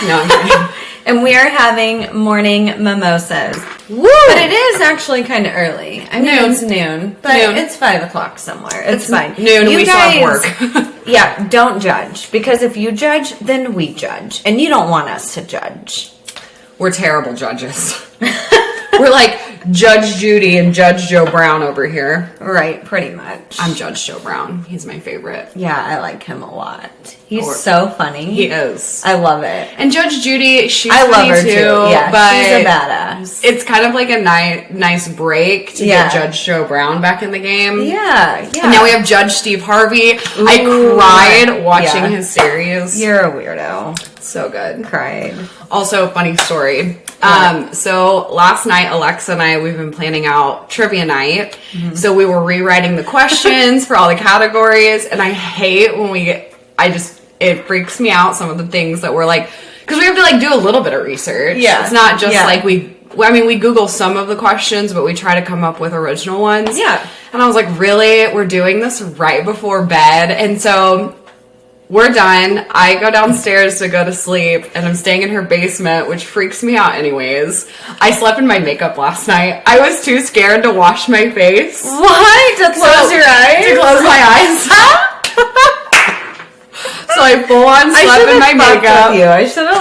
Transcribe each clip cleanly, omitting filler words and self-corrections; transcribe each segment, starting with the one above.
No, I'm kidding. And we are having morning mimosas. Woo! But it is actually kind of early. I mean, Noon. it's noon, but it's 5 o'clock somewhere. It's fine. Noon, you we guys, still have work. Yeah, don't judge. Because if you judge, then we judge. And you don't want us to judge. We're terrible judges. We're like Judge Judy and Judge Joe Brown over here. Right, pretty much. I'm Judge Joe Brown. He's my favorite. Yeah, I like him a lot. He's so funny. He is. I love it. And Judge Judy, she's I love funny her too. Yeah, but she's a badass. It's kind of like a nice break to get Judge Joe Brown back in the game. Yeah. And now we have Judge Steve Harvey. Ooh, I cried watching his series. You're a weirdo. So good. Cried. Also, funny story. So last night, Alexa and I, we've been planning out trivia night. Mm-hmm. So we were rewriting the questions for all the categories. And I hate when it freaks me out, some of the things that we're like, because we have to like do a little bit of research. Yeah. It's not just like we Google some of the questions, but we try to come up with original ones. Yeah. And I was like, really? We're doing this right before bed? And so we're done. I go downstairs to go to sleep, and I'm staying in her basement, which freaks me out anyways. I slept in my makeup last night. I was too scared to wash my face. What? To close your eyes? To close my eyes. So I full on slept in my makeup. With you. I should have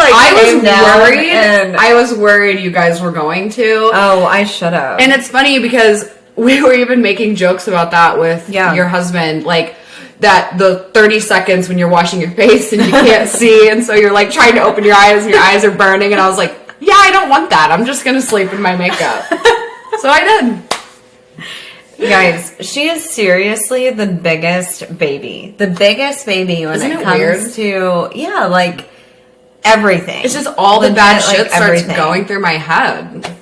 I was worried you guys were going to. Oh, I should have. And it's funny because we were even making jokes about that with your husband, like that the 30 seconds when you're washing your face and you can't see, and so you're like trying to open your eyes and your eyes are burning, and I was like, yeah, I don't want that. I'm just gonna sleep in my makeup. So I did. Guys, she is seriously the biggest baby. The biggest baby when it comes to, like, everything. It's just all the bad shit starts going through my head.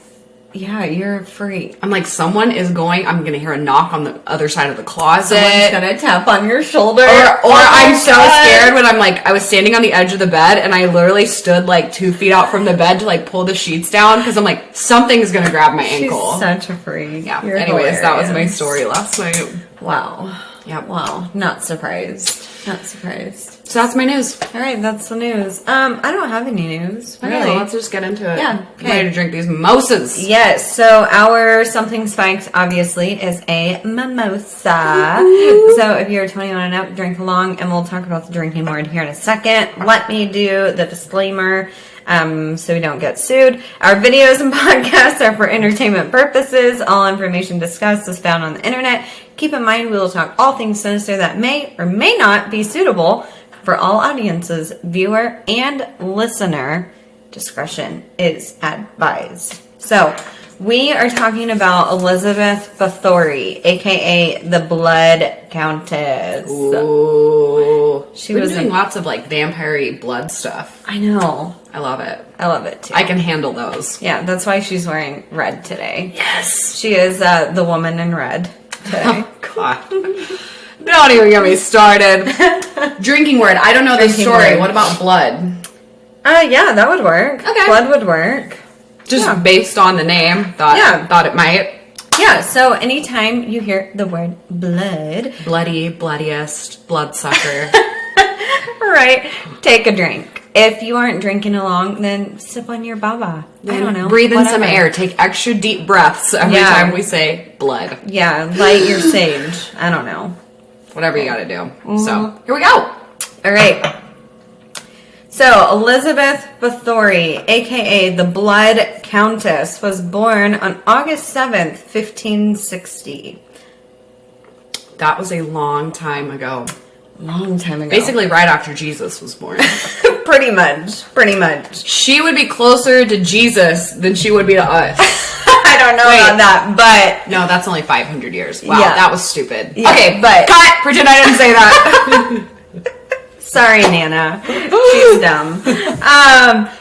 Yeah, you're a freak. I'm like, I'm gonna hear a knock on the other side of the closet. Someone's gonna tap on your shoulder. Or I'm so scared when I was standing on the edge of the bed and I literally stood like 2 feet out from the bed to like pull the sheets down because I'm like, something's gonna grab my ankle. She's such a freak. Yeah. Anyways, hilarious. That was my story last night. Wow. Yeah. Wow. Not surprised. Not surprised. So that's my news. All right, that's the news. I don't have any news. Okay, really. Well, let's just get into it. Yeah. Okay. I'm ready to drink these mimosas. Yes. So our Something Spiked, obviously, is a mimosa. Ooh. So if you're 21 and up, drink along, and we'll talk about the drinking word here in a second. Let me do the disclaimer. So we don't get sued. Our videos and podcasts are for entertainment purposes. All information discussed is found on the internet. Keep in mind, we will talk all things sinister that may or may not be suitable for all audiences. Viewer and listener discretion is advised. So we are talking about Elizabeth Báthory, aka the Blood Countess. Ooh. She was was doing lots of like vampire-y blood stuff. I know. I love it. I love it too. I can handle those. Yeah, that's why she's wearing red today. Yes. She is the woman in red today. Oh, God. Don't even get me started. Drinking word. I don't know the story. Word. What about blood? Yeah, that would work. Okay. Blood would work. Just based on the name. Thought it might. Yeah, so anytime you hear the word blood. Bloody, bloodiest, bloodsucker. Right. Take a drink. If you aren't drinking along, then sip on your baba. I don't know. Breathe in some air. Take extra deep breaths every time we say blood. Yeah, light your sage. I don't know. Whatever you gotta do. Mm-hmm. So, here we go. All right. So, Elizabeth Báthory, a.k.a. the Blood Countess, was born on August 7th, 1560. That was a long time ago. Long time ago. Basically right after Jesus was born. Pretty much. She would be closer to Jesus than she would be to us. I don't know about that, but... No, that's only 500 years. Wow, that was stupid. Yeah, okay, but... Cut! Pretend I didn't say that. Sorry, Nana. She's dumb.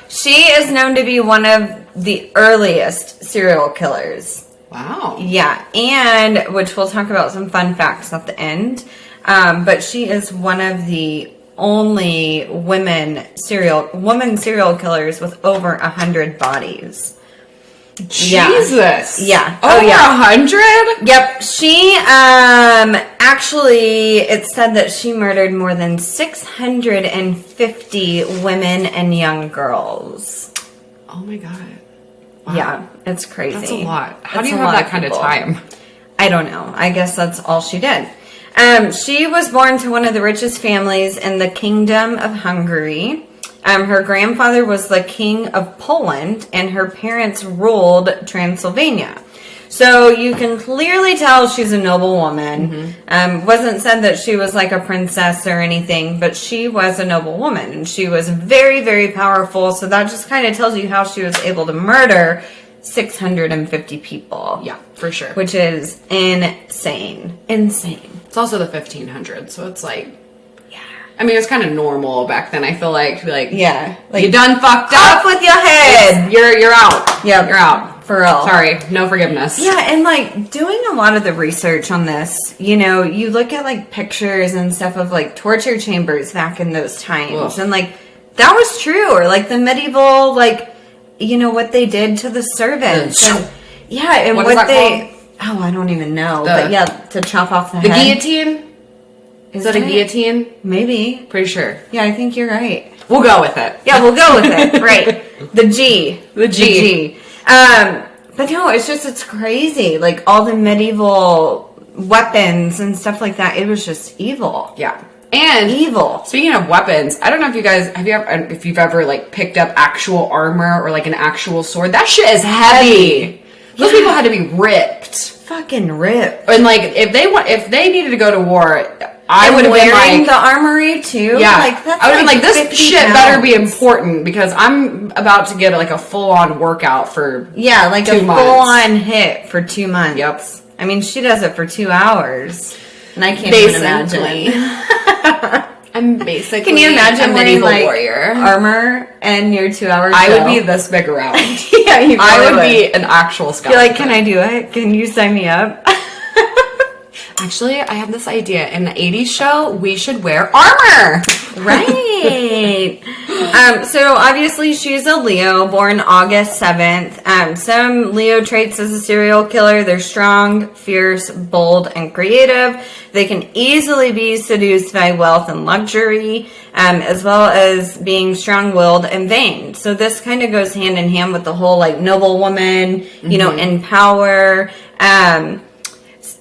She is known to be one of the earliest serial killers. Wow. Yeah, and which we'll talk about some fun facts at the end. But she is one of the only women serial killers with over 100 bodies. Jesus. Yeah. Over 100? Yep. She, actually, it said that she murdered more than 650 women and young girls. Oh my God. Wow. Yeah, it's crazy. That's a lot. How It's do you a have lot that kind of people. time? I don't know. I guess that's all she did. She was born to one of the richest families in the Kingdom of Hungary. Her grandfather was the King of Poland, and her parents ruled Transylvania. So you can clearly tell she's a noble woman. Wasn't said that she was like a princess or anything, but she was a noble woman, and she was very, very powerful. So that just kind of tells you how she was able to murder 650 people. Yeah, for sure. Which is insane. Insane. It's also the 1500s, so it's like, I mean, it's kind of normal back then. I feel like, to be like, Yeah. Like, you done fucked off up. with your head. You're out. Yep. You're out. For real. Sorry, no forgiveness. Yeah, and like doing a lot of the research on this, you know, you look at like pictures and stuff of like torture chambers back in those times. Ugh. And like that was true. Or like the medieval, like, you know, what they did to the servants. And, yeah, and What what, is that they. Oh, I don't even know. But yeah, to chop off the The head. guillotine? Is that a guillotine? Maybe. Pretty sure. Yeah, I think you're right. We'll go with it. Yeah, we'll go with it. Right. The G. The G. But no, it's crazy. Like all the medieval weapons and stuff like that. It was just evil. Yeah. And Evil. speaking of weapons, I don't know if you guys if you've ever like picked up actual armor or like an actual sword. That shit is heavy. Those people had to be ripped. Fucking rip. And like if they needed to go to war, I would have been wearing like the armory too. yeah, Like that's I would have been like, this 50 shit pounds. better be important because I'm about to get like a full on workout for Yeah, like 2 a months. full on hit for 2 months. Yep. I mean, she does it for 2 hours, and I can't even imagine. I'm basically Can you imagine a wearing medieval like warrior. armor and your 2 hours? I would be this big around. Yeah, you I probably would be an actual skeleton. You're like, can I do it? Can you sign me up? Actually, I have this idea. In the 80s show, we should wear armor. Right. So obviously she's a Leo, born August 7th. Some Leo traits as a serial killer. They're strong, fierce, bold, and creative. They can easily be seduced by wealth and luxury, as well as being strong-willed and vain. So this kind of goes hand in hand with the whole like noble woman, you know, in power.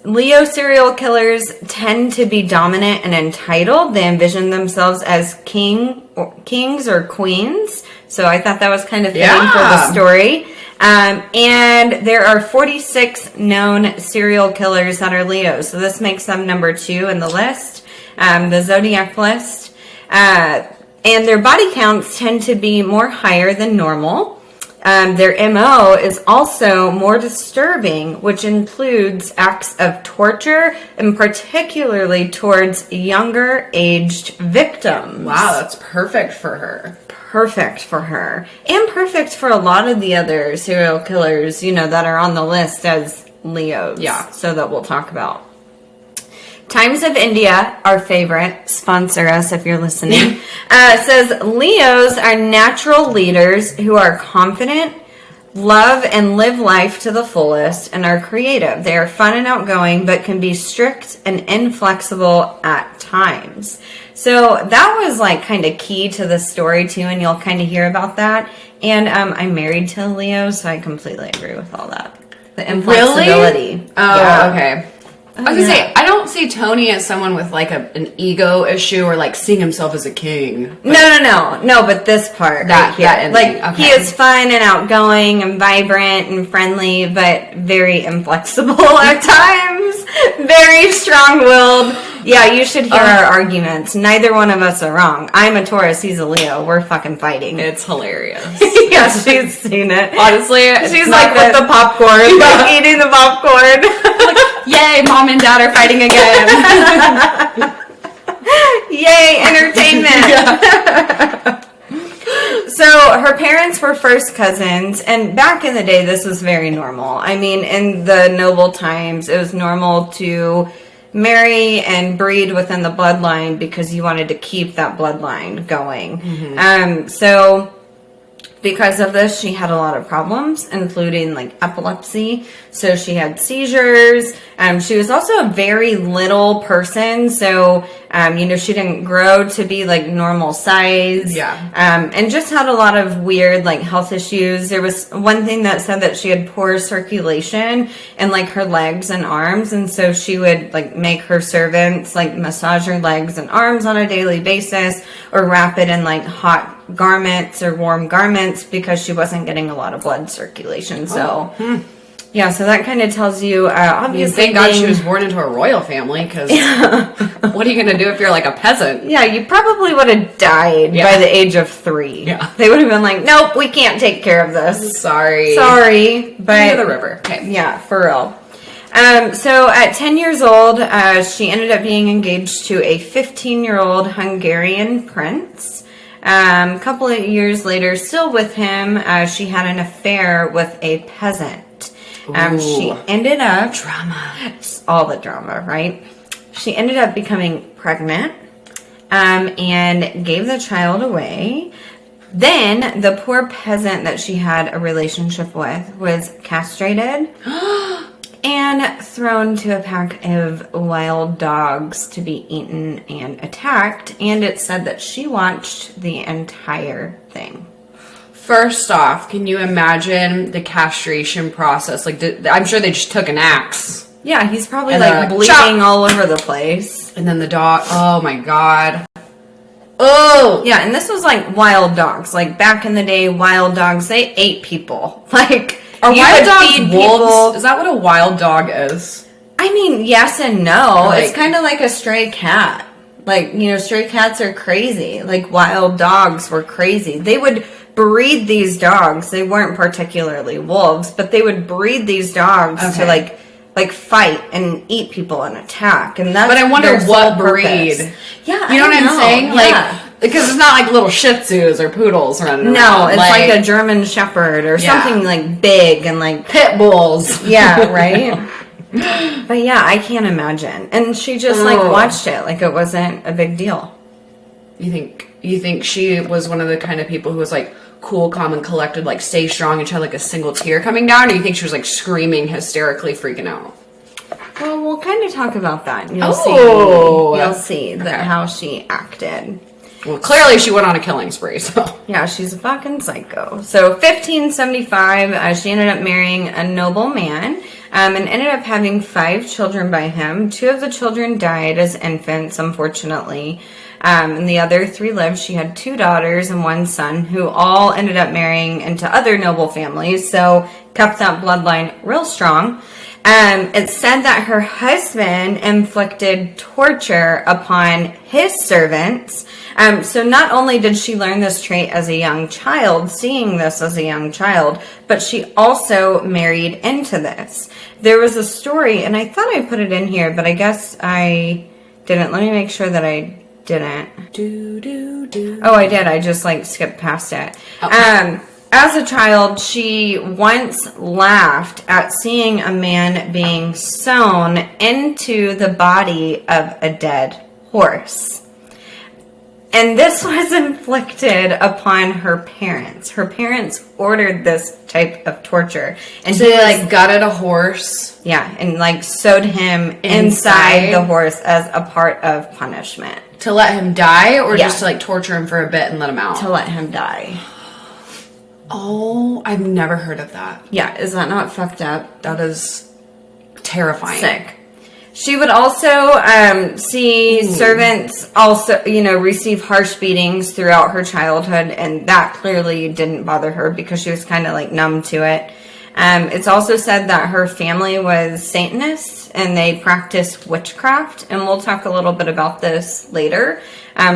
Leo serial killers tend to be dominant and entitled. They envision themselves as kings or queens. So I thought that was kind of fitting for the story. And there are 46 known serial killers that are Leos. So this makes them number 2 in the list, the Zodiac list. And their body counts tend to be more higher than normal. Their MO is also more disturbing, which includes acts of torture and particularly towards younger aged victims. Wow, that's perfect for her. Perfect for her. And perfect for a lot of the other serial killers, you know, that are on the list as Leos. Yeah. So that we'll talk about. Times of India, our favorite, sponsor us if you're listening, says Leos are natural leaders who are confident, love and live life to the fullest, and are creative. They are fun and outgoing, but can be strict and inflexible at times. So that was like kind of key to the story too, and you'll kind of hear about that. And I'm married to a Leo, so I completely agree with all that. The inflexibility. Really? Oh, okay. I was gonna say, I don't see Tony as someone with like an ego issue or like seeing himself as a king. No, but this part That- right here. that ending, Like, okay. he is fun and outgoing and vibrant and friendly, but very inflexible at times. Very strong-willed. Yeah, you should hear our arguments. Neither one of us are wrong. I'm a Taurus, he's a Leo. We're fucking fighting. It's hilarious. Yeah, she's seen it. Honestly, She's like with the popcorn, like eating the popcorn. yay, mom and dad are fighting again. Yay, entertainment. So her parents were first cousins, and back in the day, this was very normal. I mean, in the noble times, it was normal to marry and breed within the bloodline because you wanted to keep that bloodline going. So Because of this, she had a lot of problems, including like epilepsy. So she had seizures. She was also a very little person. So, she didn't grow to be like normal size. Yeah. And just had a lot of weird like health issues. There was one thing that said that she had poor circulation in like her legs and arms. And so she would like make her servants like massage her legs and arms on a daily basis or wrap it in like hot garments or warm garments because she wasn't getting a lot of blood circulation. So, yeah, so that kind of tells you, obviously. Thank God she was born into a royal family, because what are you going to do if you're like a peasant? Yeah, you probably would have died by the age of 3. Yeah. They would have been like, nope, we can't take care of this. Sorry. But. Near the river. Okay. Yeah, for real. So at 10 years old, she ended up being engaged to a 15-year-old Hungarian prince. A couple of years later, still with him, she had an affair with a peasant. She ended up... Drama. All the drama, right? She ended up becoming pregnant and gave the child away. Then the poor peasant that she had a relationship with was castrated and thrown to a pack of wild dogs to be eaten and attacked. And it said that she watched the entire thing. First off, can you imagine the castration process? Like, I'm sure they just took an axe. Yeah, he's probably And like bleeding chop! all over the place. And then the dog, oh my God. Oh! Yeah, and this was like wild dogs. Like back in the day, wild dogs, they ate people. Like, Are you wild would dogs feed wolves? people- Is that what a wild dog is? I mean, yes and no. Like- It's kind of like a stray cat. Like, stray cats are crazy. Like, wild dogs were crazy. They would breed these dogs. They weren't particularly wolves, but they would breed these dogs to like fight and eat people and attack. And that's But I wonder their what sole breed. purpose. Yeah, You know what I'm saying? Yeah. Like, because it's not like little Shih Tzus or poodles running around. No, it's like a German Shepherd or Yeah. something like big and like pit bulls. yeah, right? But yeah, I can't imagine. And she just like watched it like it wasn't a big deal. You think she was one of the kind of people who was like cool, calm, and collected, like stay strong and she had like a single tear coming down, or you think she was like screaming, hysterically freaking out? Well, we'll kind of talk about that. And you'll see that how she acted. Well, clearly she went on a killing spree, so. Yeah, she's a fucking psycho. So 1575, she ended up marrying a noble man and ended up having 5 children by him. 2 of the children died as infants, unfortunately. And the other 3 lived. She had 2 daughters and 1 son who all ended up marrying into other noble families. So kept that bloodline real strong. It said that her husband inflicted torture upon his servants. So not only did she learn this trait as a young child, seeing this as a young child, but she also married into this. There was a story, and I thought I put it in here, but I guess I didn't. Let me make sure that I didn't. Oh, I did. I just like skipped past it. Oh. As a child, she once laughed at seeing a man being sewn into the body of a dead horse. And this was inflicted upon her parents. Her parents ordered this type of torture. And So he they like gutted a horse. yeah, and like sewed him inside the horse as a part of punishment. To let him die, or Yeah. just to like torture him for a bit and let him out? To let him die. Oh, I've never heard of that. Yeah, is that not fucked up? That is terrifying. Sick. She would also see servants also, receive harsh beatings throughout her childhood, and that clearly didn't bother her because she was kind of like numb to it. It's also said that her family was Satanists and they practiced witchcraft, and we'll talk a little bit about this later.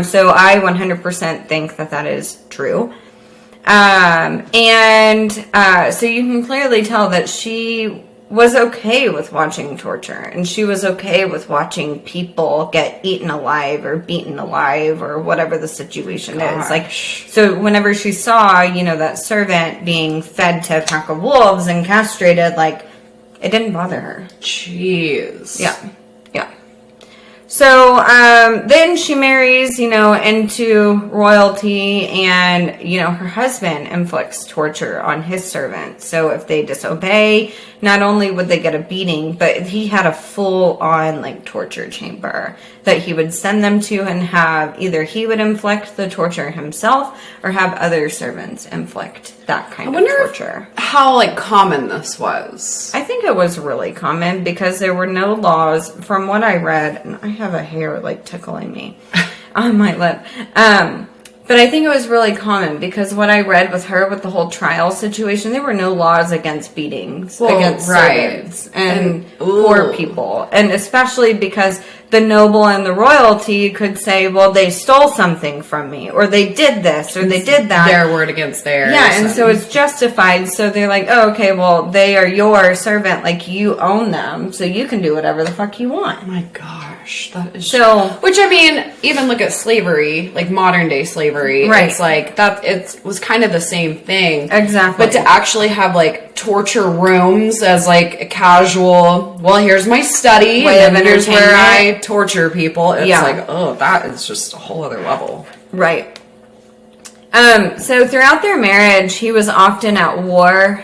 So I 100% think that that is true. So you can clearly tell that she was okay with watching torture, and she was okay with watching people get eaten alive or beaten alive or whatever the situation is. Like, so whenever she saw, that servant being fed to a pack of wolves and castrated, like, it didn't bother her. Jeez. Yeah. So then she marries, into royalty, and, her husband inflicts torture on his servants. So if they disobey, not only would they get a beating, but he had a full-on, torture chamber that he would send them to, and have either he would inflict the torture himself or have other servants inflict that kind of torture. How, common this was. I think it was really common because there were no laws, from what I read, and I have a hair tickling me on my lip. But I think it was really common because what I read with her, with the whole trial situation, there were no laws against beatings against servants and poor people. And especially because the noble and the royalty could say, well, they stole something from me, or they did this, or they did that. Their word against theirs. Yeah, and so it's justified. So they're like, oh, okay, well, they are your servant. You own them, so you can do whatever the fuck you want. Oh my gosh. That is so. Which, even look at slavery, modern day slavery. Right. It's it was kind of the same thing. Exactly. But to actually have, torture rooms as, a casual, well, here's my study, and then here's where I torture people. It's that is just a whole other level. Right. So throughout their marriage, he was often at war.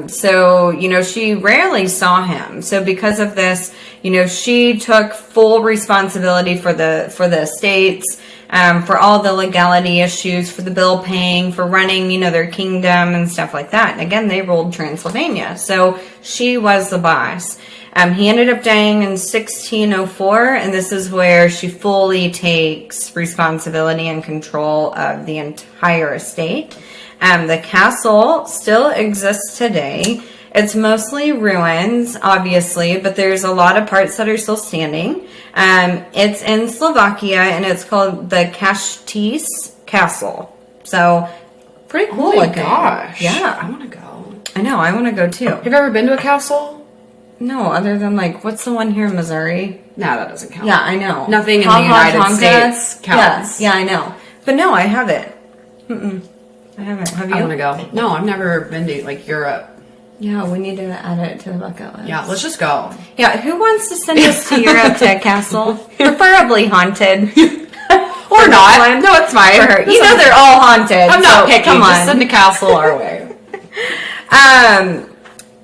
So, she rarely saw him. So because of this, she took full responsibility for the estates, for all the legality issues, for the bill paying, for running, their kingdom and stuff like that. And again, they ruled Transylvania. So she was the boss. He ended up dying in 1604, and this is where she fully takes responsibility and control of the entire estate. The castle still exists today. It's mostly ruins, obviously, but there's a lot of parts that are still standing. It's in Slovakia, and it's called the Countess Castle. So, pretty cool Oh my looking. gosh. Yeah. I want to go. I know, I want to go too. Have you ever been to a castle? No, other than what's the one here in Missouri? No, that doesn't count. Yeah, I know. Nothing in the United States counts. Yeah, I know. But no, I haven't. I haven't. Have you? I want to go. No, I've never been to Europe. Yeah, we need to add it to the bucket list. Yeah, let's just go. Yeah, who wants to send us to Europe to a castle? Preferably haunted. Or not. No, it's fine. For her. They're all haunted. I'm not picking. Come on. Just send the castle our way.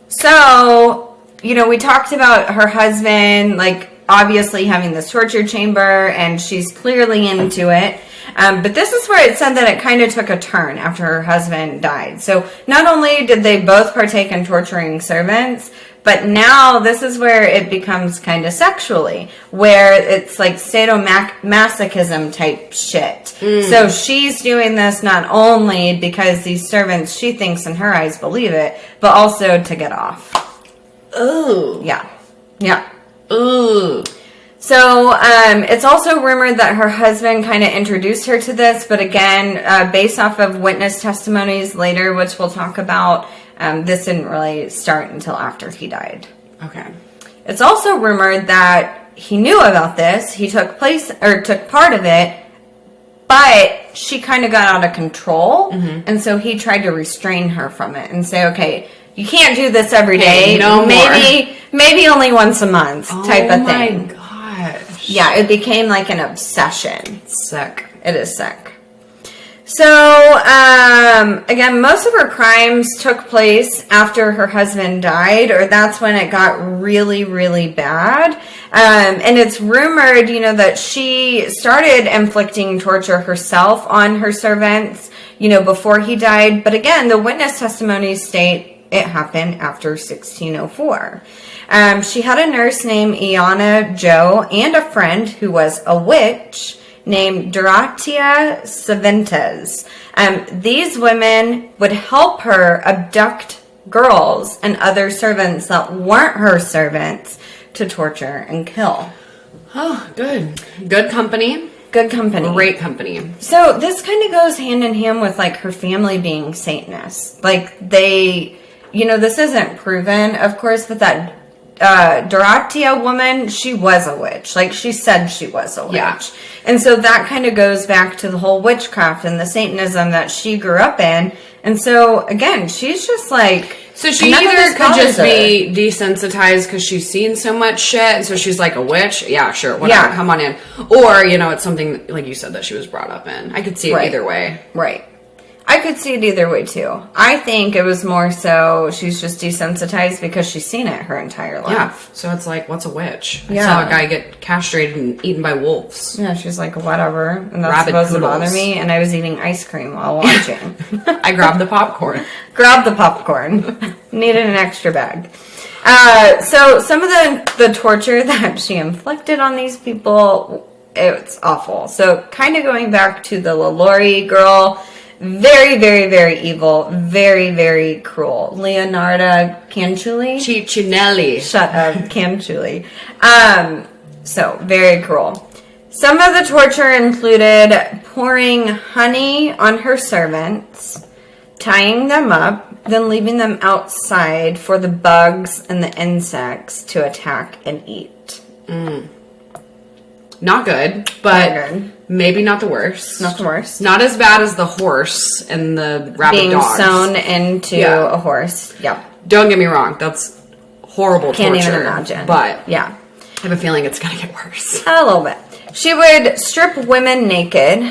So, we talked about her husband, obviously having this torture chamber, and she's clearly into it. But this is where it said that it kind of took a turn after her husband died. So not only did they both partake in torturing servants, but now this is where it becomes kind of sexually, where it's sadomasochism type shit. So she's doing this not only because these servants, she thinks in her eyes, believe it, but also to get off. Ooh. Yeah. Yeah. Ooh. So, it's also rumored that her husband kind of introduced her to this, but again, based off of witness testimonies later, which we'll talk about, this didn't really start until after he died. Okay. It's also rumored that he knew about this, he took part of it, but she kind of got out of control, and so he tried to restrain her from it and say, okay, you can't do this every day. No maybe only once a month type of thing. Oh my gosh. Yeah, it became an obsession. Sick. It is sick. So, again, most of her crimes took place after her husband died, or that's when it got really, really bad. And it's rumored, that she started inflicting torture herself on her servants, before he died. But again, the witness testimonies state it happened after 1604. She had a nurse named Iana Joe and a friend who was a witch named Dorothea Cervantes. These women would help her abduct girls and other servants that weren't her servants to torture and kill. Oh, good. Good company. Good company. Great company. So this kind of goes hand in hand with her family being Satanists. This isn't proven, of course, but that Dorothea woman, she was a witch. She said she was a witch. Yeah. And so that kind of goes back to the whole witchcraft and the Satanism that she grew up in. And so, again, she's just So she None of either this could just bothers be desensitized because she's seen so much shit, and so she's like a witch. Yeah, sure, whatever, Yeah. come on in. Or, you know, it's something, like you said, that she was brought up in. I could see it Right. either way. Right. I could see it either way, too. I think it was more so she's just desensitized because she's seen it her entire life. Yeah, so it's like, what's a witch? I Yeah. saw a guy get castrated and eaten by wolves. Yeah, she's like, whatever. And that's Rabid supposed to poodles. bother me. And I was eating ice cream while watching. I grabbed the popcorn. Grab the popcorn. Needed an extra bag. So some of the torture that she inflicted on these people, it's awful. So kind of going back to the LaLaurie girl, very, very, very evil, very, very cruel. Leonarda Canciulli. Ciccinelli. Shut up, Canciulli. So very cruel. Some of the torture included pouring honey on her servants, tying them up, then leaving them outside for the bugs and the insects to attack and eat. Not good, but Not good. maybe not the worst. Not the worst. Not as bad as the horse and the rabid Being dogs. sewn into Yeah. a horse. Yep. Don't get me wrong, that's horrible Can't torture. even imagine. But yeah. I have a feeling it's gonna get worse. A little bit. She would strip women naked,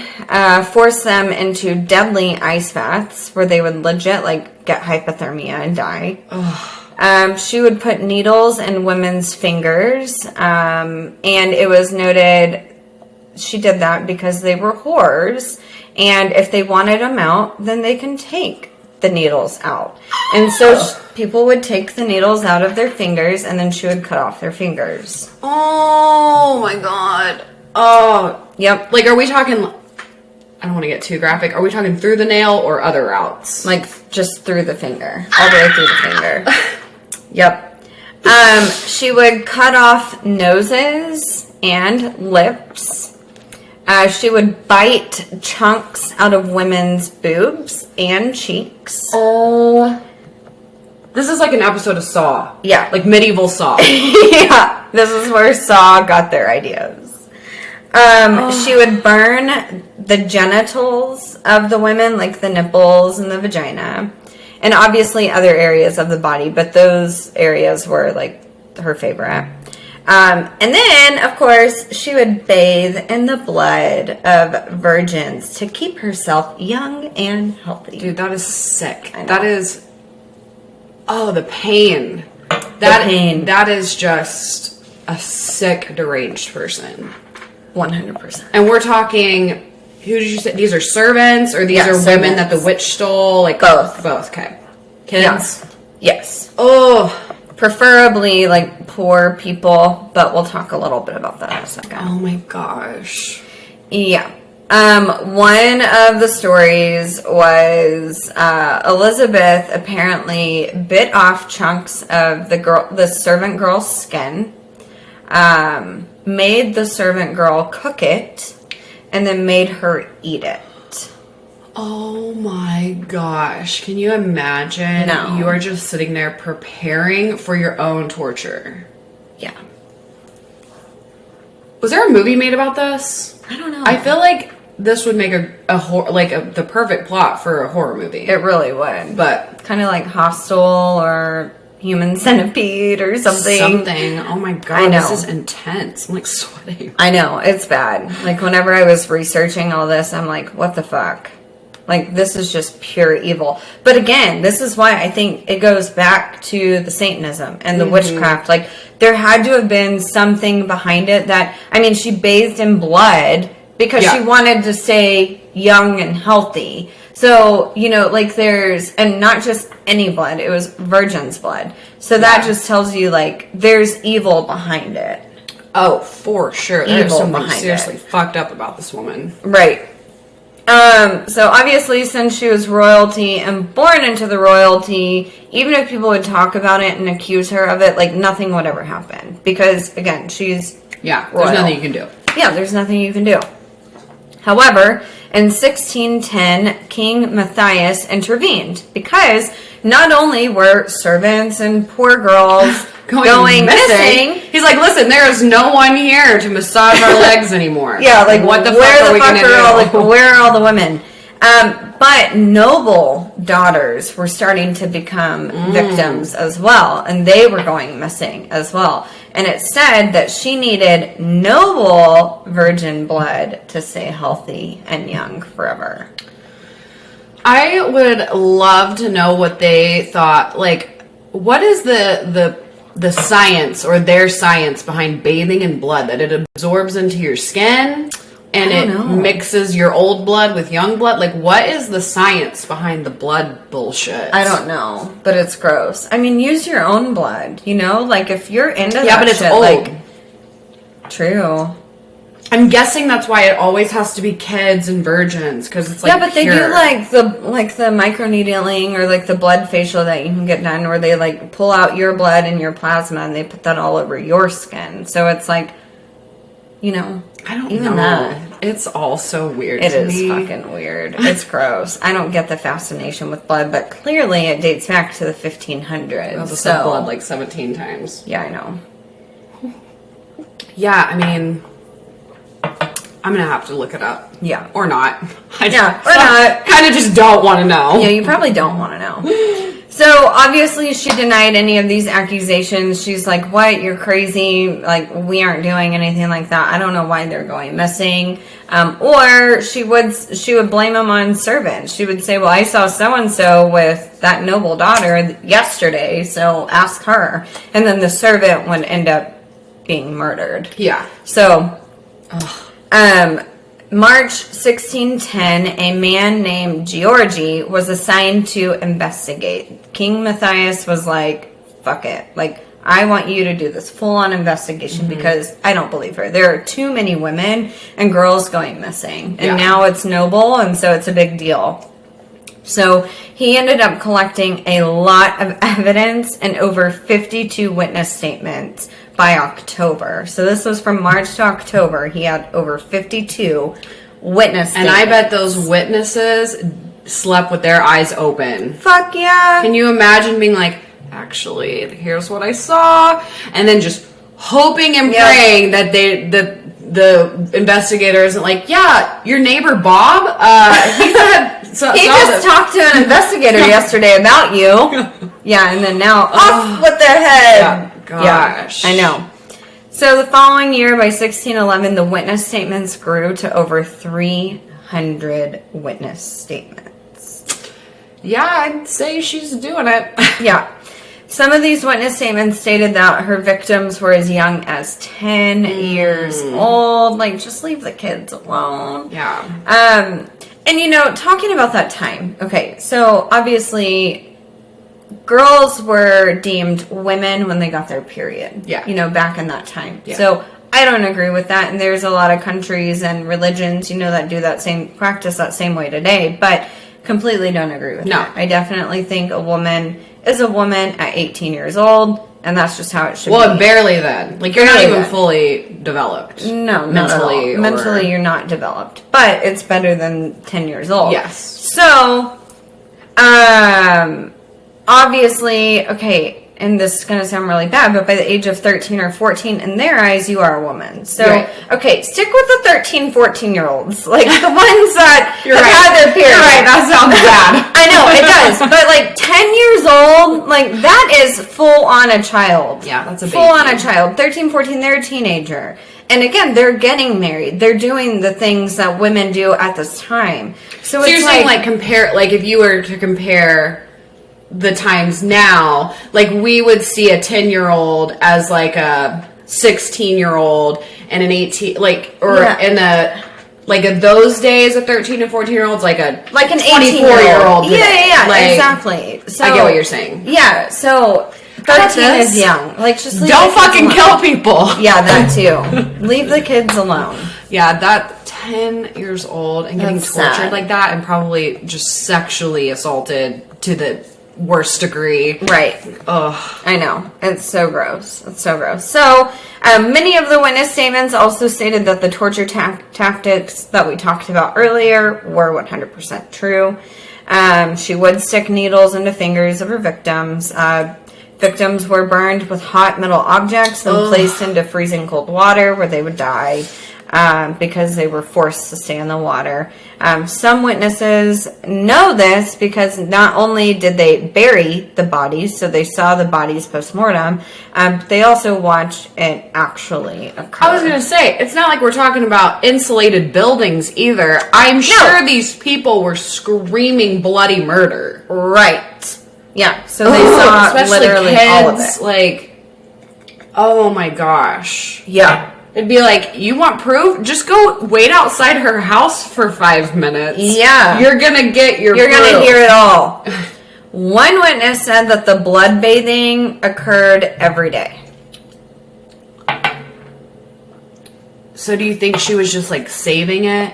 force them into deadly ice baths where they would legit like get hypothermia and die. She would put needles in women's fingers, and it was noted she did that because they were whores, and if they wanted them out, then they can take the needles out. And so people would take the needles out of their fingers, and then she would cut off their fingers. Oh my god. Oh. Yep. Like, are we talking... I don't want to get too graphic. Are we talking through the nail or other routes? Like, just through the finger. All the way through the finger. Yep. She would cut off noses and lips. She would bite chunks out of women's boobs and cheeks. Oh. This is like an episode of Saw. Yeah. Like medieval Saw. Yeah. This is where Saw got their ideas. She would burn the genitals of the women, like the nipples and the vagina. And obviously other areas of the body, but those areas were like her favorite. And then, of course, she would bathe in the blood of virgins to keep herself young and healthy. Dude, that is sick. I know. That is... Oh, the pain. That is just a sick, deranged person. 100%. And we're talking... Who did you say? These are servants, or these Yeah, are women servants. that the witch stole? Like Both. Both. Okay. Kids. Yes. Oh. Preferably like poor people, but we'll talk a little bit about that in a second. Oh my gosh. Yeah. One of the stories was Elizabeth apparently bit off chunks of the servant girl's skin, made the servant girl cook it, and then made her eat it. Oh my gosh. Can you imagine? No. You are just sitting there preparing for your own torture. Yeah. Was there a movie made about this? I don't know. I feel like this would make the perfect plot for a horror movie. It really would. But kind of like Hostel or Human Centipede or something. Oh my god, I know. this is intense. I'm like sweating. I know, it's bad. Like whenever I was researching all this, I'm like, what the fuck? Like this is just pure evil. But again, this is why I think it goes back to the Satanism and the witchcraft. Like there had to have been something behind it that, I mean, she bathed in blood because she wanted to stay young and healthy. So, you know, like there's, and not just any blood, it was virgin's blood. So that just tells you like there's evil behind it. Oh, for sure. There's Evil something behind seriously it. fucked up about this woman. Right. So obviously since she was royalty and born into the royalty, even if people would talk about it and accuse her of it, like nothing would ever happen. Because again, she's Yeah, royal. there's nothing you can do. Yeah, there's nothing you can do. However, in 1610, King Matthias intervened because not only were servants and poor girls going missing. He's like, listen, there is no one here to massage our legs anymore. Yeah, like what the where fuck are the we fuck gonna are all do? where are all the women? But noble daughters were starting to become victims as well, and they were going missing as well. And it said that she needed noble virgin blood to stay healthy and young forever. I would love to know what they thought. Like, what is the science or their science behind bathing in blood? That it absorbs into your skin and it mixes your old blood with young blood? Like, what is the science behind the blood bullshit? I don't know, but it's gross. I mean, use your own blood, you know? Like, if you're into that but it's shit, old. like... True. I'm guessing that's why it always has to be kids and virgins, because it's like but they do like the microneedling or like the blood facial that you can get done, where they like pull out your blood and your plasma and they put that all over your skin. So it's like, you know, I don't even know. that. It's all so weird. It to is me. fucking weird. It's gross. I don't get the fascination with blood, but clearly it dates back to the 1500s. I also said blood like 17 times. Yeah, I know. Yeah, I mean, I'm gonna have to look it up. Yeah. Or not. Not. Kind of just don't want to know. Yeah, you probably don't want to know. So, obviously, she denied any of these accusations. She's like, what? You're crazy. Like, we aren't doing anything like that. I don't know why they're going missing. Or she would blame them on servants. She would say, well, I saw so-and-so with that noble daughter yesterday, so ask her. And then the servant would end up being murdered. Yeah. So, March 1610, a man named Georgi was assigned to investigate. King Matthias was like, fuck it. Like, I want you to do this full-on investigation because I don't believe her. There are too many women and girls going missing. And now it's noble, and so it's a big deal. So he ended up collecting a lot of evidence and over 52 witness statements by October. So this was from March to October. He had over 52 witness statements. And I bet those witnesses slept with their eyes open. Fuck yeah. Can you imagine being like, actually, here's what I saw, and then just hoping and praying that the investigator isn't like, yeah, your neighbor Bob, he said he just talked to an investigator yesterday about you. Yeah, and then now off with their head. Yeah, gosh. Yeah, I know. So the following year, by 1611, the witness statements grew to over 300 witness statements. Yeah, I'd say she's doing it. Yeah. Some of these witness statements stated that her victims were as young as 10 years old. Like, just leave the kids alone. Yeah. And, you know, talking about that time. Okay, so obviously girls were deemed women when they got their period. Yeah. You know, back in that time. Yeah. So I don't agree with that. And there's a lot of countries and religions, you know, that do that same, practice that same way today. But completely don't agree with that. I definitely think a woman is a woman at 18 years old. And that's just how it should be. Well, barely then. Like, you're not even fully developed. No, mentally. Mentally, you're not developed. But it's better than 10 years old. Yes. So, obviously, okay, and this is going to sound really bad, but by the age of 13 or 14, in their eyes, you are a woman. So, okay, stick with the 13, 14-year-olds. Like, the ones that have had their period. You're right, that sounds bad. I know, it does. But, like, 10 years old, like, that is full-on a child. Yeah, that's a baby. Full-on a child. 13, 14, they're a teenager. And again, they're getting married. They're doing the things that women do at this time. So it's you're saying, like, compare, like, if you were to compare the times now, like, we would see a 10-year-old as like a 16-year-old and an 18, like, or in a, like, in those days, a 13 and 14-year-old's like a, like an 24-year-old. Yeah, like, exactly. So, I get what you're saying. Yeah, so 13 is young. Like, just leave don't fucking kill people. Yeah, that too. Leave the kids alone. Yeah, that 10 years old and getting tortured like that, and probably just sexually assaulted to the worst degree. Right. Ugh. I know. It's so gross. It's so gross. So, many of the witness statements also stated that the torture tactics that we talked about earlier were 100% true. She would stick needles into fingers of her victims. Victims were burned with hot metal objects and placed into freezing cold water where they would die. because they were forced to stay in the water. Some witnesses know this because not only did they bury the bodies, so they saw the bodies post-mortem, they also watched it actually occur. I was going to say, it's not like we're talking about insulated buildings either. I'm sure these people were screaming bloody murder. Right. Yeah, so they saw especially literally kids, all of it. like, oh my gosh. Yeah. It'd be like, you want proof? Just go wait outside her house for 5 minutes. Yeah. You're gonna get your You're proof. going to hear it all. One witness said that the blood bathing occurred every day. So do you think she was just like saving it?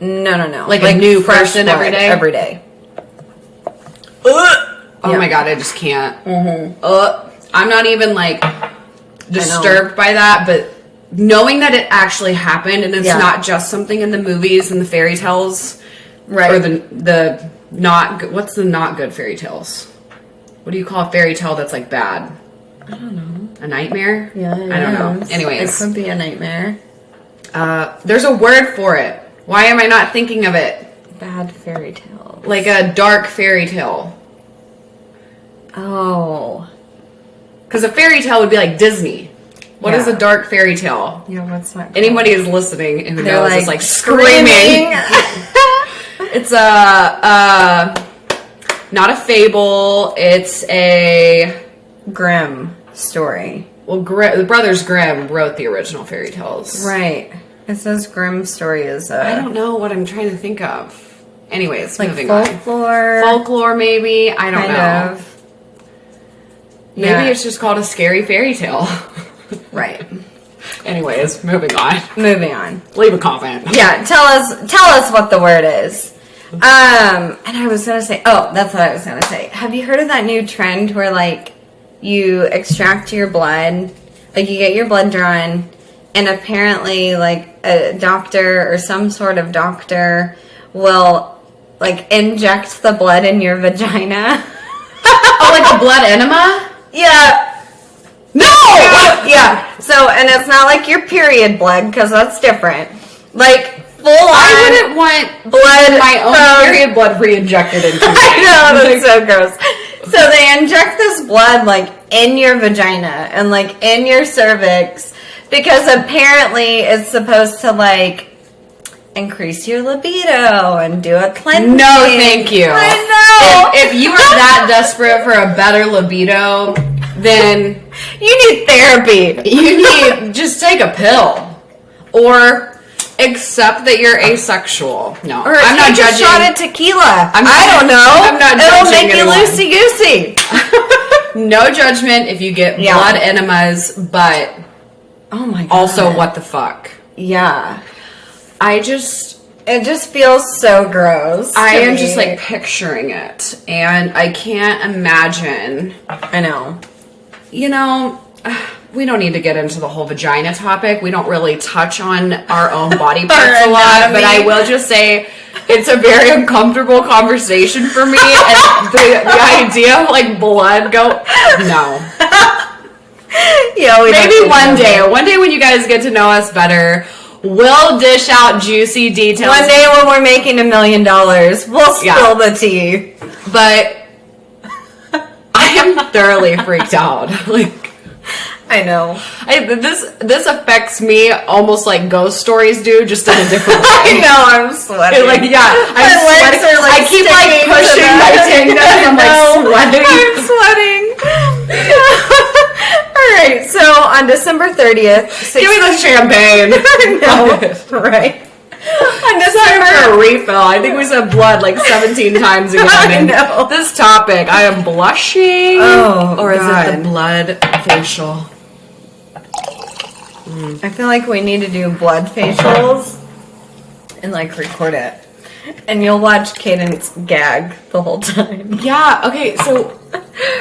No. Like a new fresh person blood every day? Every day. Oh my god, I just can't. I'm not even like disturbed by that, but knowing that it actually happened and it's not just something in the movies and the fairy tales, Right. or the not good, what's the not good fairy tales? What do you call a fairy tale that's like bad? I don't know. A nightmare? Yeah, I don't know. Anyways, it could be a nightmare. there's a word for it. Why am I not thinking of it? Bad fairy tale. Like a dark fairy tale. Oh. Because a fairy tale would be like Disney. What is a dark fairy tale? Yeah, what's that called? Anybody is listening and who They're knows like is like screaming. It's not a fable. It's a Grimm story. well, the Brothers Grimm wrote the original fairy tales. Right. It says Grimm story is I don't know what I'm trying to think of. Anyways, like moving folklore. on. Folklore, maybe. I don't kind know. of. Maybe it's just called a scary fairy tale. Right. Anyways, moving on. Moving on. Leave a comment. Yeah, tell us what the word is. And I was gonna say, that's what I was gonna say. Have you heard of that new trend where like you extract your blood, like you get your blood drawn, and apparently like a doctor or some sort of doctor will like inject the blood in your vagina? Oh, like a blood enema? Yeah. No! Yeah. So, and it's not like your period blood, because that's different. Like, full on I wouldn't want blood my own from- period blood re-injected into me. I know, that's so gross. So they inject this blood, like, in your vagina and, like, in your cervix, because apparently it's supposed to, like, increase your libido and do a cleansing. No, thank you. I know. If you are that desperate for a better libido, then you need therapy. you need just take a pill or accept that you're asexual. No, Or I'm not take a judging. shot of tequila. I'm I don't know. I'm not It'll judging make you anyone. loosey-goosey. No judgment if you get Yeah. blood enemas, but Oh my god. also what the fuck? Yeah. It just feels so gross. I to am me. just like picturing it, and I can't imagine. I know. You know, we don't need to get into the whole vagina topic. We don't really touch on our own body parts a lot, but I will just say it's a very uncomfortable conversation for me, and the idea of like blood no. Yeah, Maybe one day when you guys get to know us better, we'll dish out juicy details. One day when we're making $1 million, we'll spill the tea. But I am thoroughly freaked out. Like, I know. This affects me almost like ghost stories do, just in a different way. I know, I'm sweating. Like, yeah, I'm My legs sweating. are, like, I keep like sticking to pushing the- my tank down. I'm like sweating. I'm sweating. Alright, so on December 30th, Give me the champagne. no, right? On Time December for a refill. I think we said blood like 17 times again. I know. This topic, I am blushing. Oh, or is God. it the blood facial? I feel like we need to do blood facials and like record it. And you'll watch Cadence gag the whole time. Yeah, okay, so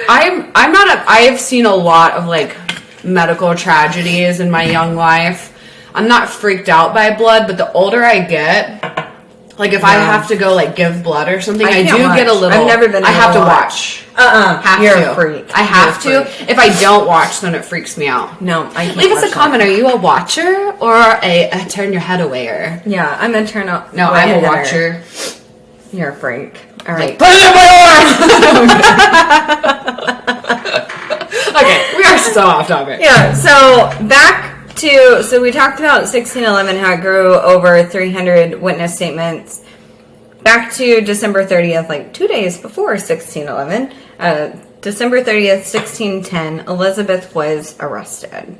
I'm not I have seen a lot of like medical tragedies in my young life. I'm not freaked out by blood, but the older I get, Like if I have to go like give blood or something, I do watch. get a little. I've never been. I have to watch. Have You're to. a freak. I have to. If I don't watch, then it freaks me out. No, I can't. Leave us a comment. Are you a watcher or a turn your head awayer? Yeah, I'm a turn up. No, I'm a watcher. You're a freak. All right. Put it in my arm. Okay, we are so off topic. Yeah. So so we talked about 1611, how it grew over 300 witness statements. Back to December 30th, like 2 days before 1611, December 30th, 1610, Elizabeth was arrested,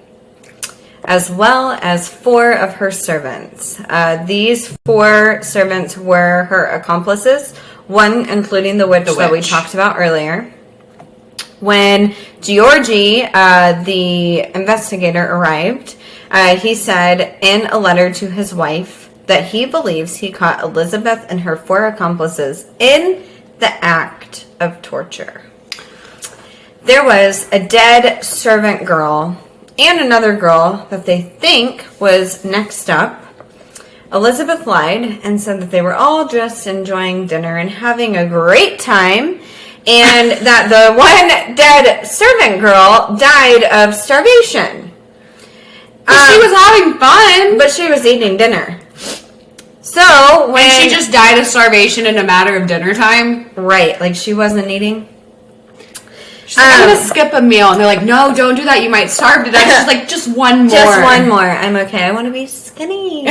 as well as 4 of her servants. These 4 servants were her accomplices, one including the witch that we talked about earlier. When Georgi, the investigator, arrived, he said in a letter to his wife that he believes he caught Elizabeth and her 4 accomplices in the act of torture. There was a dead servant girl and another girl that they think was next up. Elizabeth lied and said that they were all just enjoying dinner and having a great time, and that the one dead servant girl died of starvation. She was having fun. But she was eating dinner. So, when... And she just died of starvation in a matter of dinner time? Right, like she wasn't eating. She's like, I'm going to skip a meal. And they're like, no, don't do that. You might starve to death. She's like, just one more. Just one more. I'm okay. I want to be skinny.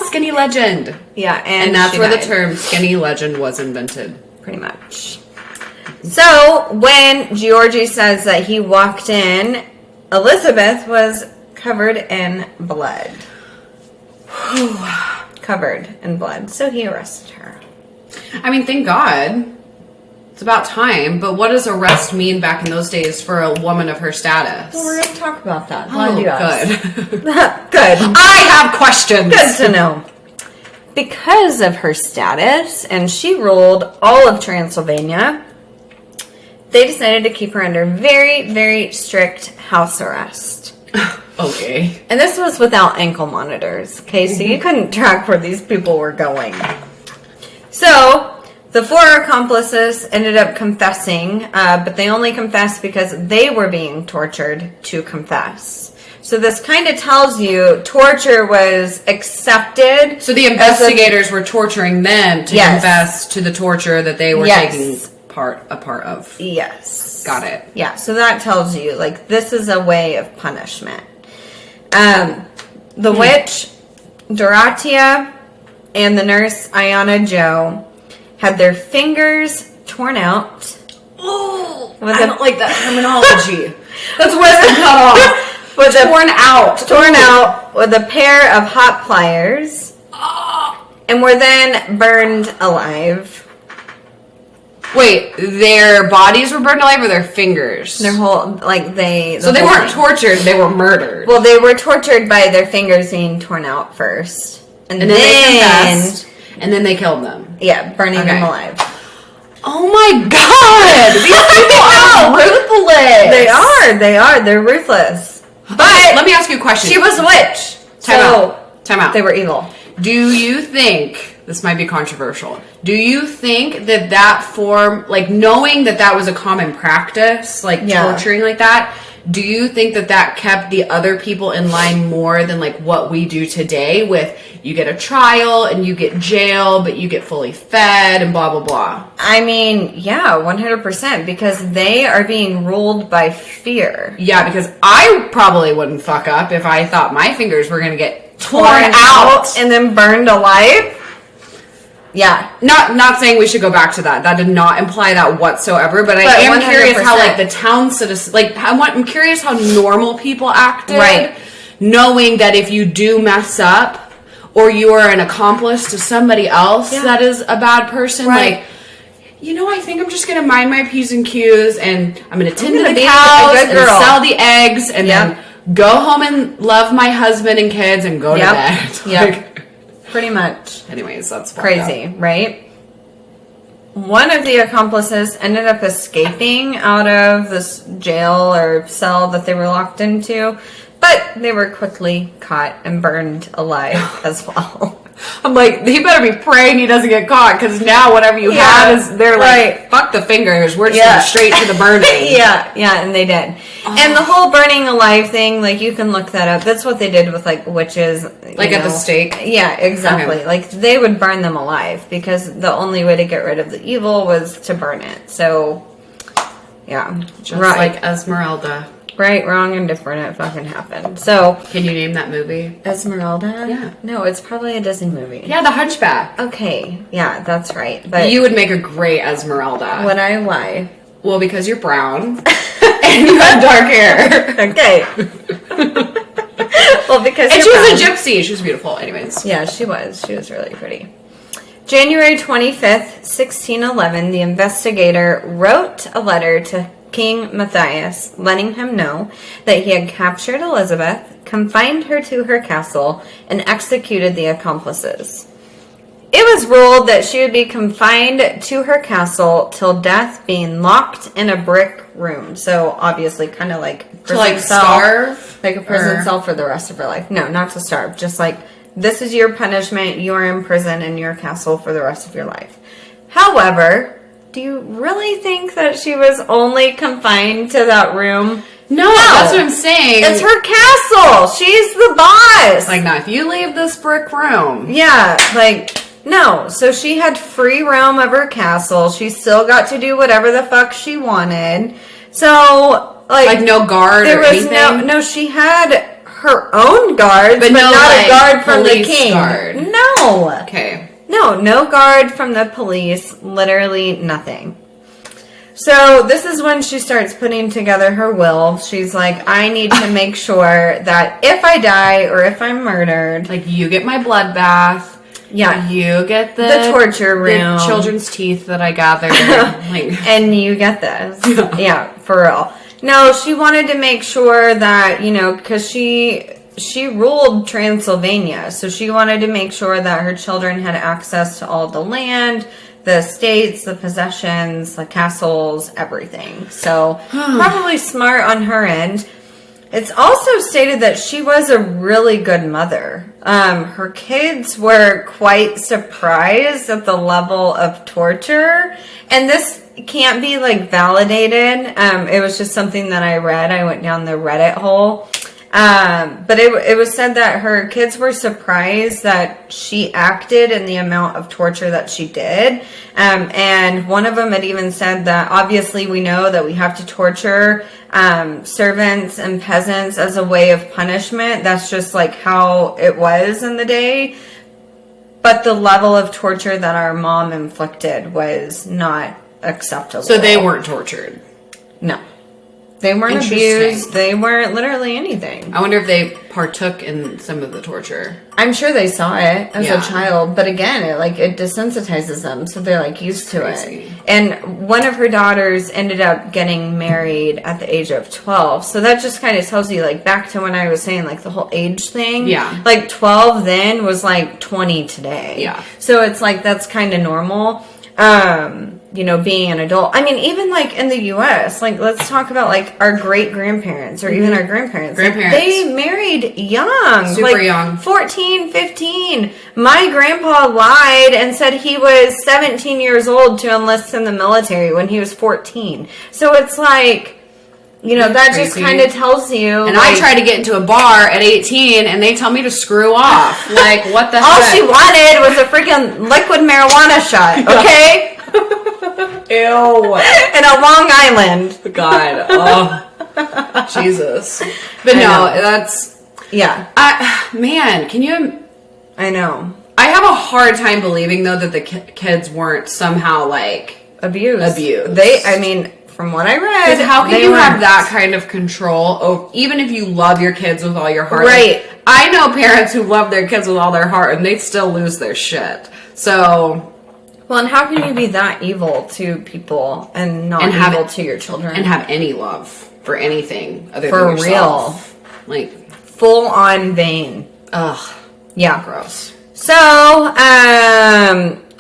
Skinny legend. Yeah, and that's where the term skinny legend was invented. Pretty much. So, when Georgi says that he walked in, Elizabeth was covered in blood. Covered in blood. So he arrested her. I mean, thank God. It's about time. But what does arrest mean back in those days for a woman of her status? Well, we're going to talk about that. Oh, good. Good. I have questions. Good to know. Because of her status, and she ruled all of Transylvania, they decided to keep her under very, very strict house arrest. Okay. And this was without ankle monitors, okay? So you couldn't track where these people were going. So, the 4 accomplices ended up confessing, but they only confessed because they were being tortured to confess. So this kind of tells you torture was accepted. So the investigators were torturing them to confess to the torture that they were taking a part of. Yes. Got it. Yeah, so that tells you, like, this is a way of punishment. The witch, Dorothea, and the nurse, Iona Joe, had their fingers torn out. Oh, I don't like that terminology. That's worse than cut off. Torn out with a pair of hot pliers, and were then burned alive. Wait, their bodies were burned alive or their fingers? Their whole, like, So they weren't tortured, they were murdered. Well, they were tortured by their fingers being torn out first. And then they confessed, and then they killed them. Yeah, burning them alive. Oh my God! These people are ruthless! They are. They're ruthless. But let me ask you a question. She was a witch. Time out. They were evil. Do you think, this might be controversial, do you think that form, like knowing that was a common practice, like torturing like that, do you think that kept the other people in line more than like what we do today with you get a trial and you get jail, but you get fully fed and blah, blah, blah? I mean, yeah, 100%, because they are being ruled by fear. Yeah, because I probably wouldn't fuck up if I thought my fingers were going to get torn out and then burned alive. Yeah. Not saying we should go back to that. That did not imply that whatsoever, but I am 100%. Curious how like the town citizens, like I'm curious how normal people acted. Right. Knowing that if you do mess up or you are an accomplice to somebody else that is a bad person, like, I think I'm just going to mind my P's and Q's and I'm going to tend to the cows and sell the eggs and then go home and love my husband and kids and go to bed. Yeah. Pretty much. Anyways, that's crazy, right? One of the accomplices ended up escaping out of this jail or cell that they were locked into, but they were quickly caught and burned alive as well. I'm like, he better be praying he doesn't get caught, because now whatever you have is, they're like, fuck the fingers, we're just going straight to the burning. Yeah, and they did. And the whole burning alive thing, like, you can look that up. That's what they did with, like, witches. Like at the stake? Yeah, exactly. Okay. Like, they would burn them alive, because the only way to get rid of the evil was to burn it. So, yeah. Just like Esmeralda. Right, wrong, and different. It fucking happened. So, can you name that movie? Esmeralda? Yeah. No, it's probably a Disney movie. Yeah, The Hunchback. Okay, yeah, that's right. But you would make a great Esmeralda. Would I? Why? Well, because you're brown and you have dark hair. Okay. Well, because and she was a gypsy. She was beautiful. Anyways. Yeah, she was. She was really pretty. January 25th, 1611, the investigator wrote a letter to King Matthias, letting him know that he had captured Elizabeth, confined her to her castle, and executed the accomplices. It was ruled that she would be confined to her castle till death, being locked in a brick room. So obviously kind of like prison cell, starve? Like a prison cell for the rest of her life. No, not to starve. Just like, this is your punishment. You're in prison in your castle for the rest of your life. However, do you really think that she was only confined to that room? No, that's what I'm saying. It's her castle. She's the boss. Like, now, if you leave this brick room. Yeah, like, no. So she had free roam of her castle. She still got to do whatever the fuck she wanted. So, like no guard or anything? No, she had her own guards, but not like, a guard from the king. Guard. No. Okay. No guard from the police, literally nothing. So this is when she starts putting together her will. She's like, I need to make sure that if I die or if I'm murdered. Like, you get my bloodbath. Yeah. You get the torture room. The children's teeth that I gathered. And you get this. Yeah, for real. No, she wanted to make sure that, because she ruled Transylvania, so she wanted to make sure that her children had access to all the land, the estates, the possessions, the castles, everything. So probably smart on her end. It's also stated that she was a really good mother. Her kids were quite surprised at the level of torture, and this can't be validated. It was just something that I read. I went down the Reddit hole. But it was said that her kids were surprised that she acted in the amount of torture that she did. And one of them had even said that obviously we know that we have to torture servants and peasants as a way of punishment. That's just how it was in the day. But the level of torture that our mom inflicted was not acceptable. So they weren't tortured? No. They weren't abused. They weren't literally anything. I wonder if they partook in some of the torture. I'm sure they saw it as a child, but again, it desensitizes them, so they're used to it. And one of her daughters ended up getting married at the age of 12. So that just kind of tells you, back to when I was saying, the whole age thing. Yeah. 12 then was 20 today. Yeah. So it's that's kind of normal. Being an adult. I mean, even in the U.S., let's talk about our great grandparents or even our grandparents. They married young. Super young. 14, 15. My grandpa lied and said he was 17 years old to enlist in the military when he was 14. So it's that just kind of tells you. And I tried to get into a bar at 18 and they tell me to screw off. What the heck? All she wanted was a freaking liquid marijuana shot, okay? Ew. In a Long Island. God. Oh. Jesus. But that's... Yeah. Man, can you... I know. I have a hard time believing, though, that the kids weren't somehow, abused. From what I read... Because how can you have that kind of control, even if you love your kids with all your heart? Right. I know parents who love their kids with all their heart, and they still lose their shit. So... Well, and how can you be that evil to people and not evil to your children? And have any love for anything other than yourself. For real. Full on vain. Ugh. Yeah. Gross. So,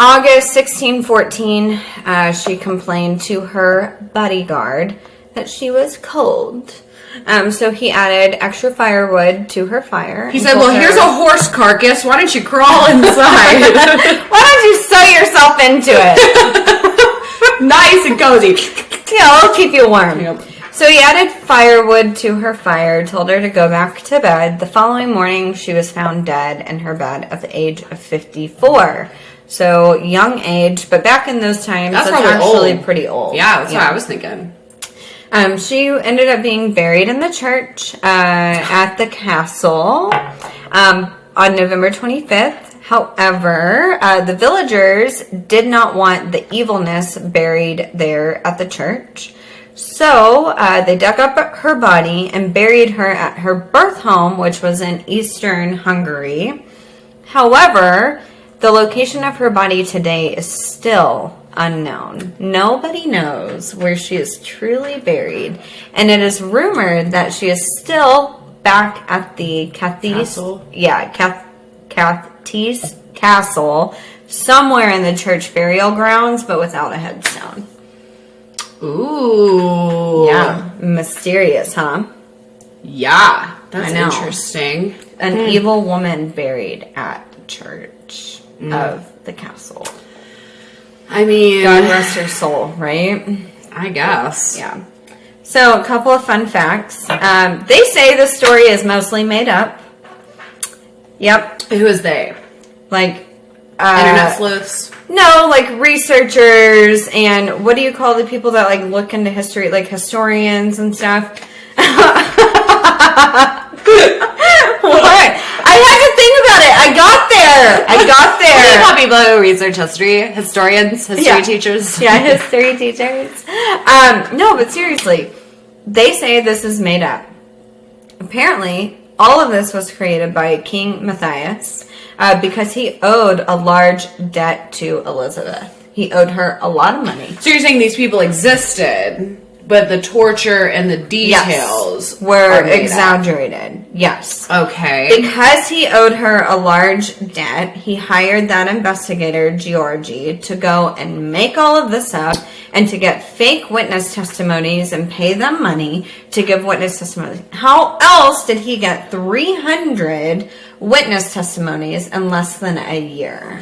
August 1614, she complained to her bodyguard that she was cold. So he added extra firewood to her fire. He said, well, here's a horse carcass. Why don't you crawl inside? Why don't you sew yourself into it? Nice and cozy. Yeah, it'll keep you warm. Yep. So he added firewood to her fire, told her to go back to bed. The following morning, she was found dead in her bed at the age of 54. So young age, but back in those times, that's actually old. Pretty old. Yeah, that's what I was thinking. She ended up being buried in the church at the castle on November 25th. However, the villagers did not want the evilness buried there at the church. So they dug up her body and buried her at her birth home, which was in eastern Hungary. However, the location of her body today is still unknown. Nobody knows where she is truly buried, and it is rumored that she is still back at the Castle? Countess Castle, somewhere in the church burial grounds, but without a headstone. Ooh. Yeah, mysterious, huh? Yeah, that's I know. interesting. An evil woman buried at the church of the castle. I mean, God rest her soul, right? I guess. Yeah. So, a couple of fun facts. They say the story is mostly made up. Yep. Who is they? Like, Internet sleuths? no, like researchers and what do you call the people that like look into history, like historians and stuff? What? I had to think about it. I got there. What do you call people who research history? Historians? History teachers? Yeah, history teachers. No, but seriously, they say this is made up. Apparently, all of this was created by King Matthias because he owed a large debt to Elizabeth. He owed her a lot of money. So you're saying these people existed, but the torture and the details were exaggerated. Yes. Okay. Because he owed her a large debt, he hired that investigator, Georgie, to go and make all of this up and to get fake witness testimonies and pay them money to give witness testimonies. How else did he get 300 witness testimonies in less than a year?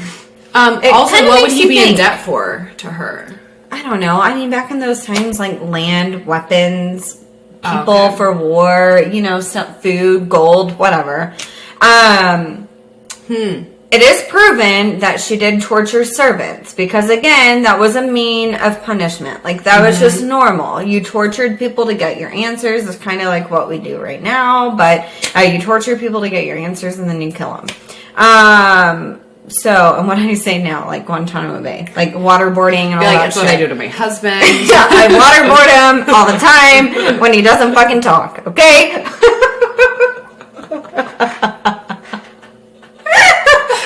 Also, kinda what would makes he you be in think. debt for to her? I don't know. I mean, back in those times, like land, weapons, people for war, you know, some food, gold, whatever. It is proven that she did torture servants because, again, that was a mean of punishment. Like, that was just normal. You tortured people to get your answers. It's kind of like what we do right now, but you torture people to get your answers and then you kill them. So, and what do I say now? Like Guantanamo Bay. Like waterboarding and all that That's shit. what I do to my husband. Yeah, I waterboard him all the time when he doesn't fucking talk, okay?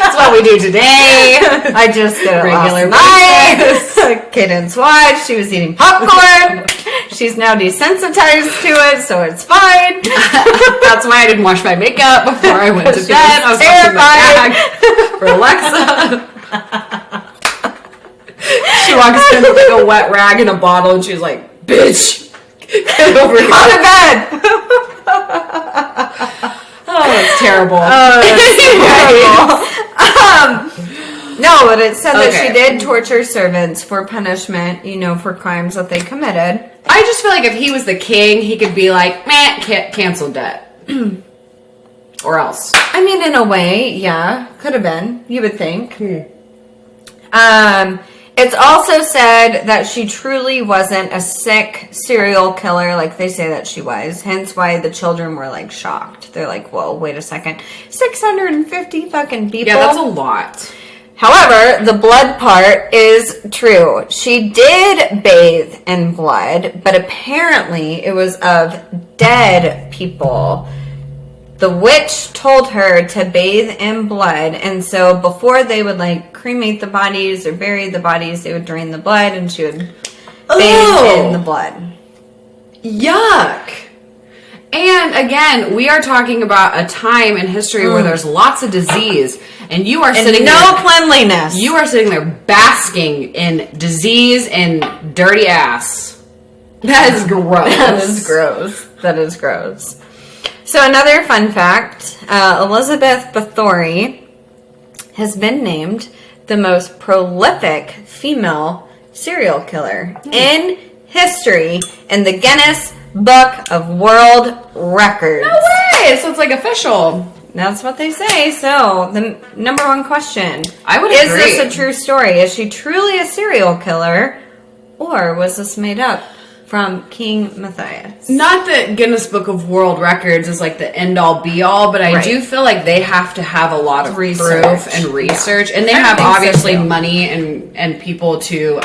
That's what we do today. I just did it Regular last night. Cadence watched. She was eating popcorn. She's now desensitized to it, so it's fine. That's why I didn't wash my makeup before I went to She bed. I was was washing my terrified. bag for Alexa. She walks in with like a wet rag and a bottle, and she's like, "Bitch, get over here." Go to bed. Oh, it's terrible. No, but it said that Okay. she did torture servants for punishment, you know, for crimes that they committed. I just feel like if he was the king, he could be like, "Meh, cancel debt," or else. I mean, in a way, yeah, could have been. You would think. It's also said that she truly wasn't a sick serial killer like they say that she was. Hence why the children were like shocked. They're like, whoa, wait a second. 650 fucking people? Yeah, that's a lot. However, the blood part is true. She did bathe in blood, but apparently it was of dead people. The witch told her to bathe in blood, and so before they would like cremate the bodies or bury the bodies, they would drain the blood and she would bathe in the blood. Yuck. And again, we are talking about a time in history where there's lots of disease, and you are sitting no there, cleanliness. you are sitting there basking in disease and dirty ass. That is gross. That is gross. That is gross. So another fun fact, Elizabeth Báthory has been named the most prolific female serial killer in history in the Guinness Book of World Records. No way! So it's like official. That's what they say. So the number one question. I would Is agree. this a true story? Is she truly a serial killer? Or was this made up from King Matthias? Not that Guinness Book of World Records is like the end-all be-all, but I do feel like they have to have a lot of Research. proof and research. Yeah. And they I have think so, obviously too. money and people to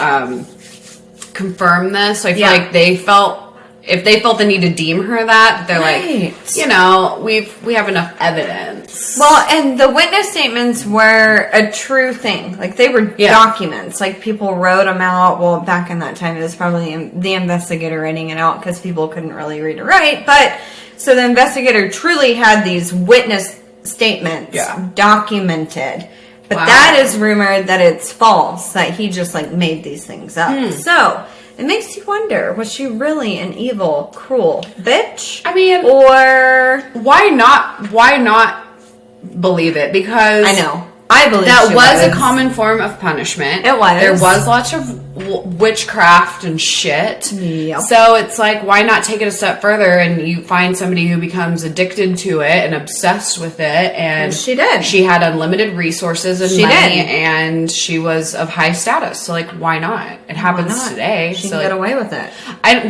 confirm this. So I feel Yeah. like if they felt the need to deem her that, they're like, you know, we have enough evidence. Well, and the witness statements were a true thing. Like, they were documents. Like, people wrote them out. Well, back in that time, it was probably the investigator writing it out because people couldn't really read or write. But, so the investigator truly had these witness statements documented. But that is rumored that it's false, that he just, like, made these things up. So, it makes you wonder, was she really an evil, cruel bitch? I mean, or why not believe it? Because I know. I believe that she was a common form of punishment. It was. There was lots of witchcraft and shit. Yep. So it's like, why not take it a step further and you find somebody who becomes addicted to it and obsessed with it, and she did. She had unlimited resources and money, and she was of high status. So like, why not? It happens today. She so can get away with it.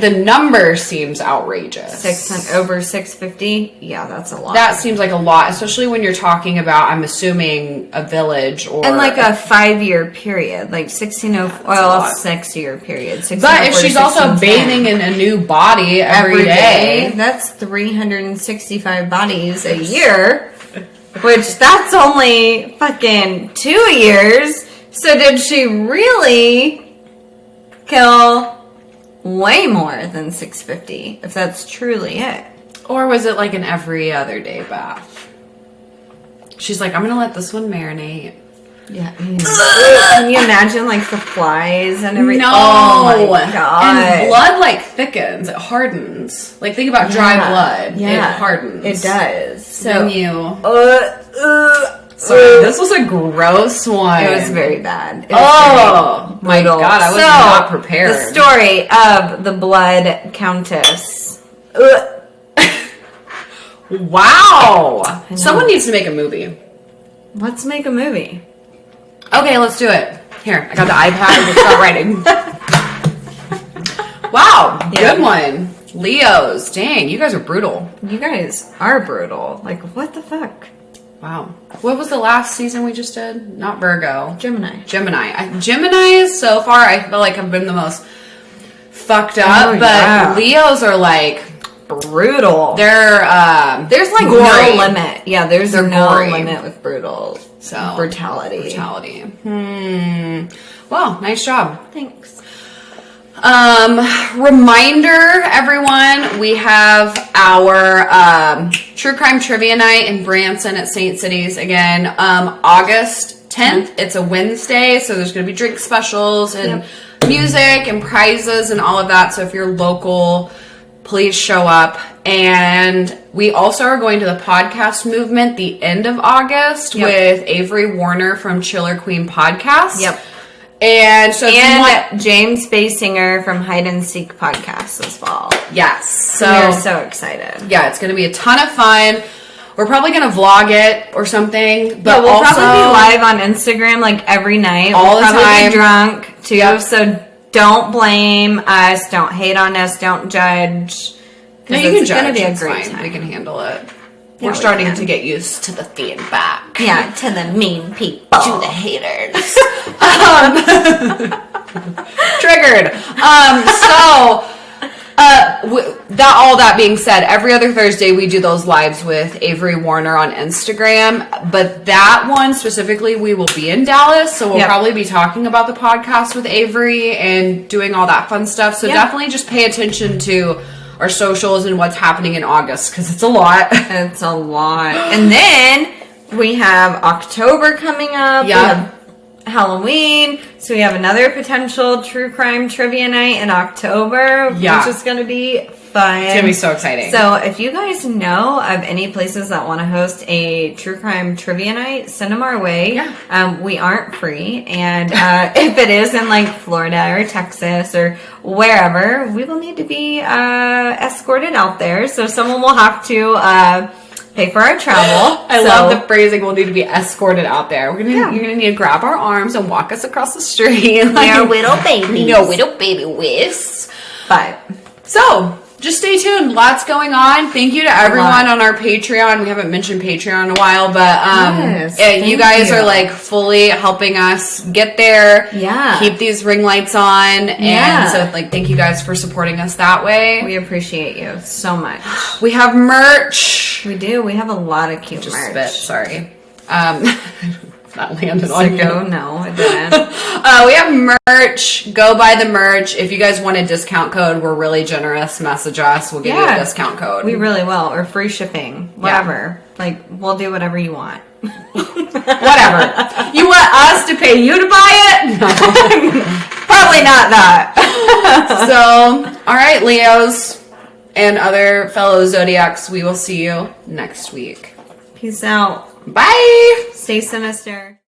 the number seems outrageous. Over 650. Yeah, that's a lot. That seems like a lot, especially when you're talking about, I'm assuming, a village or and like a 5-year period, like 6-year period. But if she's also bathing in a new body every day, that's 365 bodies a year, which that's only fucking 2 years. So did she really kill way more than 650? If that's truly it, or was it like an every other day bath? She's like, I'm gonna let this one marinate. Yeah. Can you imagine like the flies and everything? No. Oh my god. And blood like thickens. It hardens. Like think about dry blood. Yeah. It hardens. It does. So Then you. Sorry, this was a gross one. It was very bad. It Oh my god! I was not prepared. The story of the Blood Countess. Wow. Someone needs to make a movie. Let's make a movie. Okay, let's do it. Here, I got the iPad and start writing. Wow, good one. Leos. Dang, you guys are brutal. You guys are brutal. Like, what the fuck? Wow. What was the last season we just did? Not Virgo. Gemini. Gemini, so far, I feel like have been the most fucked up, but Leos are like brutal. There's like gory. no limit. Yeah, there's no gory. limit with brutality. Well, nice job. Thanks. Reminder, everyone, we have our True Crime Trivia Night in Branson at St. Cities again, August 10th. It's a Wednesday, so there's going to be drink specials and music and prizes and all of that. So if you're local, please show up. And we also are going to the podcast movement the end of August with Avery Warner from Chiller Queen Podcast. Yep. And so James Basinger from Hide and Seek Podcast as well. Yes. So we're so excited. Yeah, it's going to be a ton of fun. We're probably going to vlog it or something. But we'll also, probably be live on Instagram like every night. All we'll the probably time. Be drunk too. So don't blame us. Don't hate on us. Don't judge. No, you can it's judge. going to be a It's great fine. time. We can handle it. Yeah, We're starting to get used to the feedback. Yeah, to the mean people. To the haters. Triggered. All that being said, every other Thursday we do those lives with Avery Warner on Instagram. But that one specifically, we will be in Dallas. So we'll probably be talking about the podcast with Avery and doing all that fun stuff. So definitely just pay attention to our socials and what's happening in August, because it's a lot. It's a lot. And then we have October coming up. Yeah. We have Halloween. So we have another potential true crime trivia night in October, which is going to be fun. It's gonna be so exciting. So if you guys know of any places that want to host a true crime trivia night, send them our way. Yeah. We aren't free. And if it is in like Florida or Texas or wherever, we will need to be escorted out there. So someone will have to pay for our travel. I love the phrasing, we'll need to be escorted out there. You're gonna need to grab our arms and walk us across the street. Like, we're little babies. No little baby whiz. But so just stay tuned. Lots going on. Thank you to everyone on our Patreon. We haven't mentioned Patreon in a while, but you guys are like fully helping us get there. Yeah. Keep these ring lights on. And so like thank you guys for supporting us that way. We appreciate you so much. We have merch. We do. We have a lot of cute merch. Spit, sorry. That landed on you. No, it didn't. We have merch. Go buy the merch. If you guys want a discount code, we're really generous. Message us. We'll give you a discount code. We really will. Or free shipping. Whatever. Like, we'll do whatever you want. Whatever. You want us to pay you to buy it? No. Probably not that. So, all right, Leos and other fellow Zodiacs, we will see you next week. Peace out. Bye. Stay sinister.